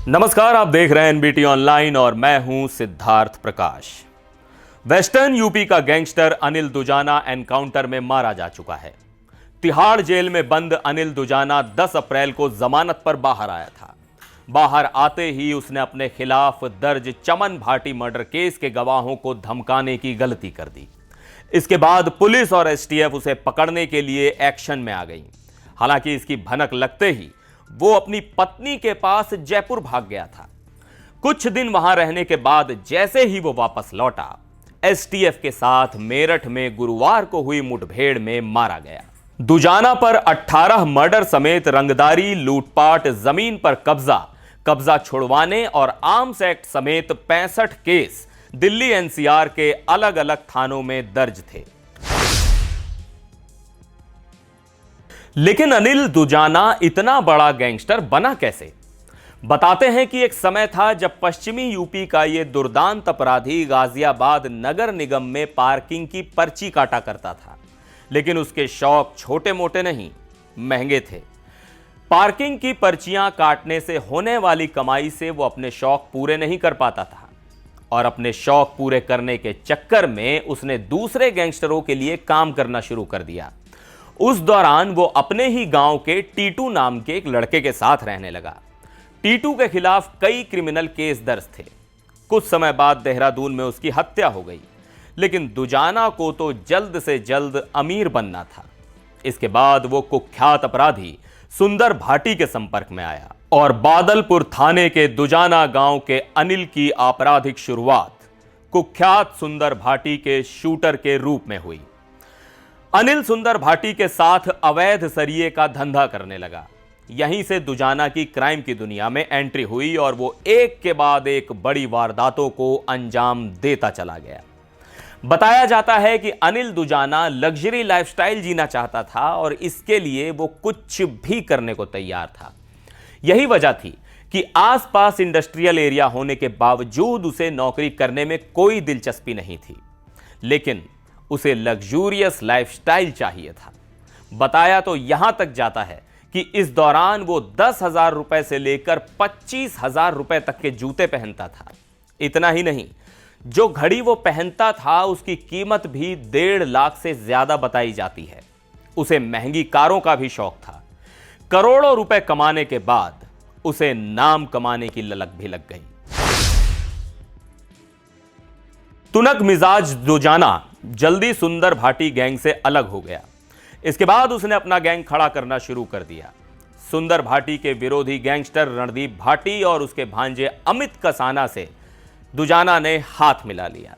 नमस्कार, आप देख रहे हैं एनबीटी ऑनलाइन और मैं हूं सिद्धार्थ प्रकाश। वेस्टर्न यूपी का गैंगस्टर अनिल दुजाना एनकाउंटर में मारा जा चुका है। तिहाड़ जेल में बंद अनिल दुजाना 10 अप्रैल को जमानत पर बाहर आया था। बाहर आते ही उसने अपने खिलाफ दर्ज चमन भाटी मर्डर केस के गवाहों को धमकाने की गलती कर दी। इसके बाद पुलिस और एसटीएफ उसे पकड़ने के लिए एक्शन में आ गई। हालांकि इसकी भनक लगते ही वो अपनी पत्नी के पास जयपुर भाग गया था। कुछ दिन वहां रहने के बाद जैसे ही वो वापस लौटा, एसटीएफ के साथ मेरठ में गुरुवार को हुई मुठभेड़ में मारा गया। दुजाना पर 18 मर्डर समेत रंगदारी, लूटपाट, जमीन पर कब्जा छुड़वाने और आर्म्स एक्ट समेत 65 केस दिल्ली एनसीआर के अलग अलग थानों में दर्ज थे। लेकिन अनिल दुजाना इतना बड़ा गैंगस्टर बना कैसे? बताते हैं कि एक समय था जब पश्चिमी यूपी का यह दुर्दांत अपराधी गाजियाबाद नगर निगम में पार्किंग की पर्ची काटा करता था। लेकिन उसके शौक छोटे मोटे नहीं, महंगे थे। पार्किंग की पर्चियां काटने से होने वाली कमाई से वो अपने शौक पूरे नहीं कर पाता था और अपने शौक पूरे करने के चक्कर में उसने दूसरे गैंगस्टरों के लिए काम करना शुरू कर दिया। उस दौरान वो अपने ही गांव के टीटू नाम के एक लड़के के साथ रहने लगा। टीटू के खिलाफ कई क्रिमिनल केस दर्ज थे। कुछ समय बाद देहरादून में उसकी हत्या हो गई। लेकिन दुजाना को तो जल्द से जल्द अमीर बनना था। इसके बाद वो कुख्यात अपराधी सुंदर भाटी के संपर्क में आया और बादलपुर थाने के दुजाना गांव के अनिल की आपराधिक शुरुआत कुख्यात सुंदर भाटी के शूटर के रूप में हुई। अनिल सुंदर भाटी के साथ अवैध सरिये का धंधा करने लगा। यहीं से दुजाना की क्राइम की दुनिया में एंट्री हुई और वो एक के बाद एक बड़ी वारदातों को अंजाम देता चला गया। बताया जाता है कि अनिल दुजाना लग्जरी लाइफस्टाइल जीना चाहता था और इसके लिए वो कुछ भी करने को तैयार था। यही वजह थी कि आसपास इंडस्ट्रियल एरिया होने के बावजूद उसे नौकरी करने में कोई दिलचस्पी नहीं थी। लेकिन उसे लग्जूरियस लाइफस्टाइल चाहिए था। बताया तो यहां तक जाता है कि इस दौरान वो 10,000 रुपए से लेकर 25,000 रुपए तक के जूते पहनता था। इतना ही नहीं, जो घड़ी वो पहनता था उसकी कीमत भी 1.5 लाख से ज्यादा बताई जाती है। उसे महंगी कारों का भी शौक था। करोड़ों रुपए कमाने के बाद उसे नाम कमाने की ललक भी लग गई। तुनक मिजाज दुजाना जल्दी सुंदर भाटी गैंग से अलग हो गया। इसके बाद उसने अपना गैंग खड़ा करना शुरू कर दिया। सुंदर भाटी के विरोधी गैंगस्टर रणदीप भाटी और उसके भांजे अमित कसाना से दुजाना ने हाथ मिला लिया।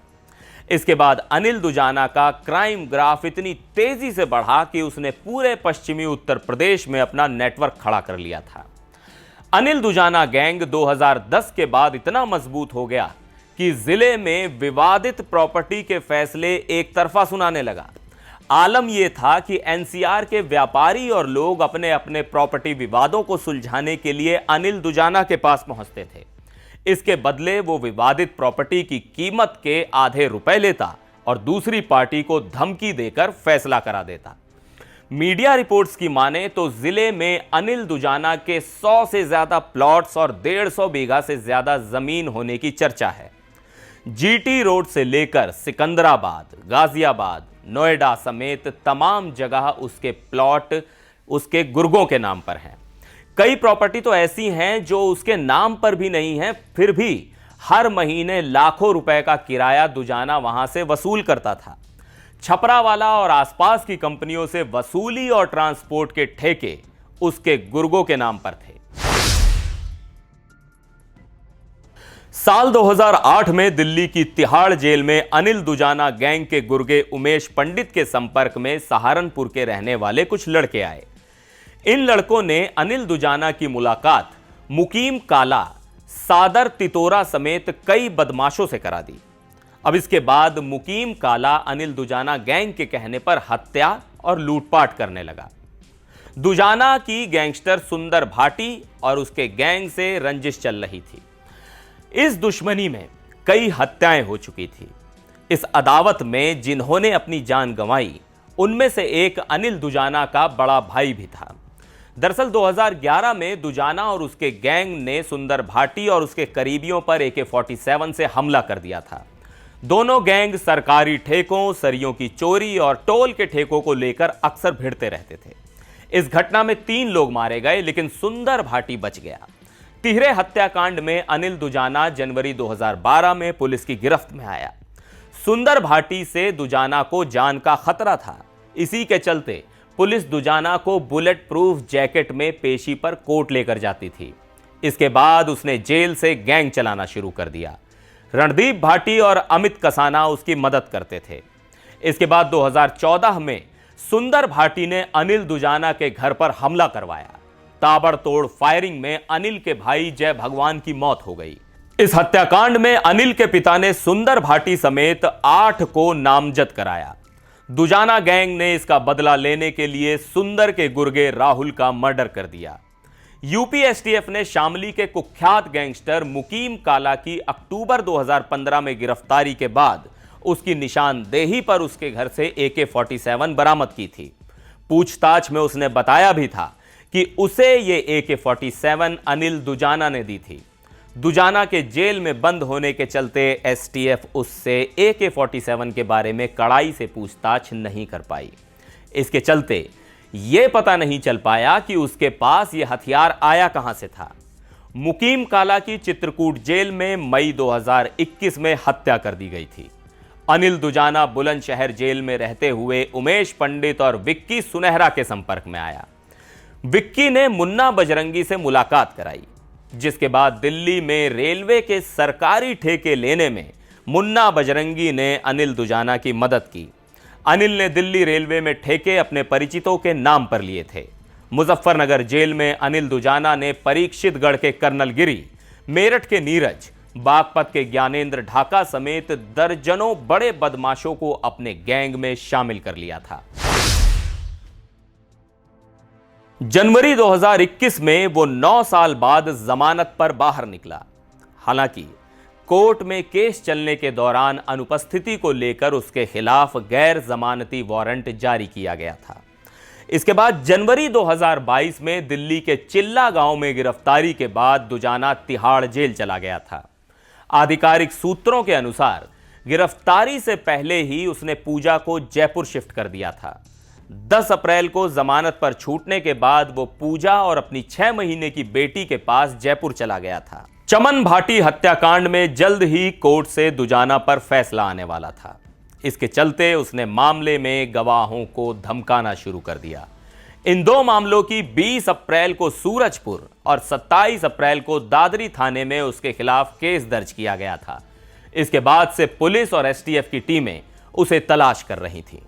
इसके बाद अनिल दुजाना का क्राइम ग्राफ इतनी तेजी से बढ़ा कि उसने पूरे पश्चिमी उत्तर प्रदेश में अपना नेटवर्क खड़ा कर लिया था। अनिल दुजाना गैंग 2010 के बाद इतना मजबूत हो गया कि जिले में विवादित प्रॉपर्टी के फैसले एक तरफा सुनाने लगा। आलम यह था कि एनसीआर के व्यापारी और लोग अपने अपने प्रॉपर्टी विवादों को सुलझाने के लिए अनिल दुजाना के पास पहुंचते थे। इसके बदले वो विवादित प्रॉपर्टी की कीमत के आधे रुपए लेता और दूसरी पार्टी को धमकी देकर फैसला करा देता। मीडिया रिपोर्ट्स की माने तो जिले में अनिल दुजाना के 100 से ज्यादा प्लॉट्स और 150 बीघा से ज्यादा जमीन होने की चर्चा है। जीटी रोड से लेकर सिकंदराबाद, गाजियाबाद, नोएडा समेत तमाम जगह उसके प्लॉट उसके गुर्गों के नाम पर हैं। कई प्रॉपर्टी तो ऐसी हैं जो उसके नाम पर भी नहीं है, फिर भी हर महीने लाखों रुपए का किराया दुजाना वहां से वसूल करता था। छपरावाला और आसपास की कंपनियों से वसूली और ट्रांसपोर्ट के ठेके उसके गुर्गों के नाम पर थे। साल 2008 में दिल्ली की तिहाड़ जेल में अनिल दुजाना गैंग के गुर्गे उमेश पंडित के संपर्क में सहारनपुर के रहने वाले कुछ लड़के आए। इन लड़कों ने अनिल दुजाना की मुलाकात मुकीम काला, सादर तितोरा समेत कई बदमाशों से करा दी। अब इसके बाद मुकीम काला अनिल दुजाना गैंग के कहने पर हत्या और लूटपाट करने लगा। दुजाना की गैंगस्टर सुंदर भाटी और उसके गैंग से रंजिश चल रही थी। इस दुश्मनी में कई हत्याएं हो चुकी थी। इस अदावत में जिन्होंने अपनी जान गंवाई उनमें से एक अनिल दुजाना का बड़ा भाई भी था। दरअसल 2011 में दुजाना और उसके गैंग ने सुंदर भाटी और उसके करीबियों पर AK-47 से हमला कर दिया था। दोनों गैंग सरकारी ठेकों, सरियों की चोरी और टोल के ठेकों को लेकर अक्सर भिड़ते रहते थे। इस घटना में 3 लोग मारे गए, लेकिन सुंदर भाटी बच गया। तिहरे हत्याकांड में अनिल दुजाना जनवरी 2012 में पुलिस की गिरफ्त में आया। सुंदर भाटी से दुजाना को जान का खतरा था। इसी के चलते पुलिस दुजाना को बुलेट प्रूफ जैकेट में पेशी पर कोर्ट लेकर जाती थी। इसके बाद उसने जेल से गैंग चलाना शुरू कर दिया। रणदीप भाटी और अमित कसाना उसकी मदद करते थे। इसके बाद 2014 में सुंदर भाटी ने अनिल दुजाना के घर पर हमला करवाया। ताबड़तोड़ फायरिंग में अनिल के भाई जय भगवान की मौत हो गई। इस हत्याकांड में अनिल के पिता ने सुंदर भाटी समेत 8 को नामजद कराया। दुजाना गैंग ने इसका बदला लेने के लिए सुंदर के गुर्गे राहुल का मर्डर कर दिया। यूपी एसटीएफ ने शामली के कुख्यात गैंगस्टर मुकीम काला की अक्टूबर 2015 में गिरफ्तारी के बाद उसकी निशानदेही पर उसके घर से AK-47 बरामद की थी। पूछताछ में उसने बताया भी था कि उसे ये AK-47 अनिल दुजाना ने दी थी। दुजाना के जेल में बंद होने के चलते एसटीएफ उससे AK-47 के बारे में कड़ाई से पूछताछ नहीं कर पाई। इसके चलते यह पता नहीं चल पाया कि उसके पास यह हथियार आया कहां से था। मुकीम काला की चित्रकूट जेल में मई 2021 में हत्या कर दी गई थी। अनिल दुजाना बुलंदशहर जेल में रहते हुए उमेश पंडित और विक्की सुनहरा के संपर्क में आया। विक्की ने मुन्ना बजरंगी से मुलाकात कराई, जिसके बाद दिल्ली में रेलवे के सरकारी ठेके लेने में मुन्ना बजरंगी ने अनिल दुजाना की मदद की। अनिल ने दिल्ली रेलवे में ठेके अपने परिचितों के नाम पर लिए थे। मुजफ्फरनगर जेल में अनिल दुजाना ने परीक्षितगढ़ के कर्नल गिरी, मेरठ के नीरज, बागपत के ज्ञानेंद्र ढाका समेत दर्जनों बड़े बदमाशों को अपने गैंग में शामिल कर लिया था। जनवरी 2021 में वो 9 साल बाद जमानत पर बाहर निकला। हालांकि कोर्ट में केस चलने के दौरान अनुपस्थिति को लेकर उसके खिलाफ गैर जमानती वारंट जारी किया गया था। इसके बाद जनवरी 2022 में दिल्ली के चिल्ला गांव में गिरफ्तारी के बाद दुजाना तिहाड़ जेल चला गया था। आधिकारिक सूत्रों के अनुसार गिरफ्तारी से पहले ही उसने पूजा को जयपुर शिफ्ट कर दिया था। 10 अप्रैल को जमानत पर छूटने के बाद वो पूजा और अपनी 6 महीने की बेटी के पास जयपुर चला गया था। चमन भाटी हत्याकांड में जल्द ही कोर्ट से दुजाना पर फैसला आने वाला था। इसके चलते उसने मामले में गवाहों को धमकाना शुरू कर दिया। इन 2 मामलों की 20 अप्रैल को सूरजपुर और 27 अप्रैल को दादरी थाने में उसके खिलाफ केस दर्ज किया गया था। इसके बाद से पुलिस और एसटीएफ की टीमें उसे तलाश कर रही थीं।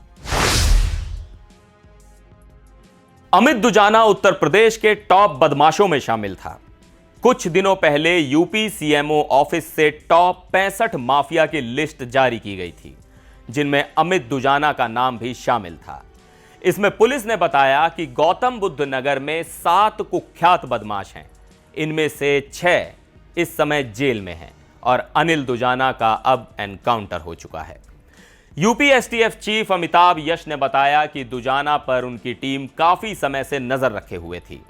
अमित दुजाना उत्तर प्रदेश के टॉप बदमाशों में शामिल था। कुछ दिनों पहले यूपी सीएमओ ऑफिस से टॉप 65 माफिया की लिस्ट जारी की गई थी, जिनमें अमित दुजाना का नाम भी शामिल था। इसमें पुलिस ने बताया कि गौतम बुद्ध नगर में 7 कुख्यात बदमाश हैं। इनमें से 6 इस समय जेल में हैं और अनिल दुजाना का अब एनकाउंटर हो चुका है। यूपी एसटीएफ चीफ अमिताभ यश ने बताया कि दुजाना पर उनकी टीम काफी समय से नजर रखे हुए थी,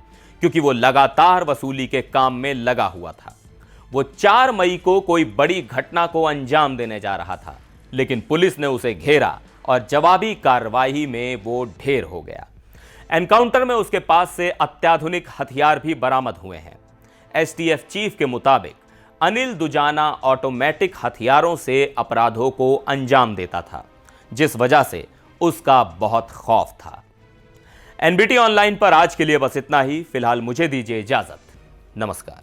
क्योंकि वो लगातार वसूली के काम में लगा हुआ था। वो 4 मई को कोई बड़ी घटना को अंजाम देने जा रहा था, लेकिन पुलिस ने उसे घेरा और जवाबी कार्रवाई में वो ढेर हो गया। एनकाउंटर में उसके पास से अत्याधुनिक हथियार भी बरामद हुए हैं। एसटीएफ चीफ के मुताबिक अनिल दुजाना ऑटोमेटिक हथियारों से अपराधों को अंजाम देता था, जिस वजह से उसका बहुत खौफ था। एनबीटी ऑनलाइन पर आज के लिए बस इतना ही। फिलहाल मुझे दीजिए इजाजत। नमस्कार।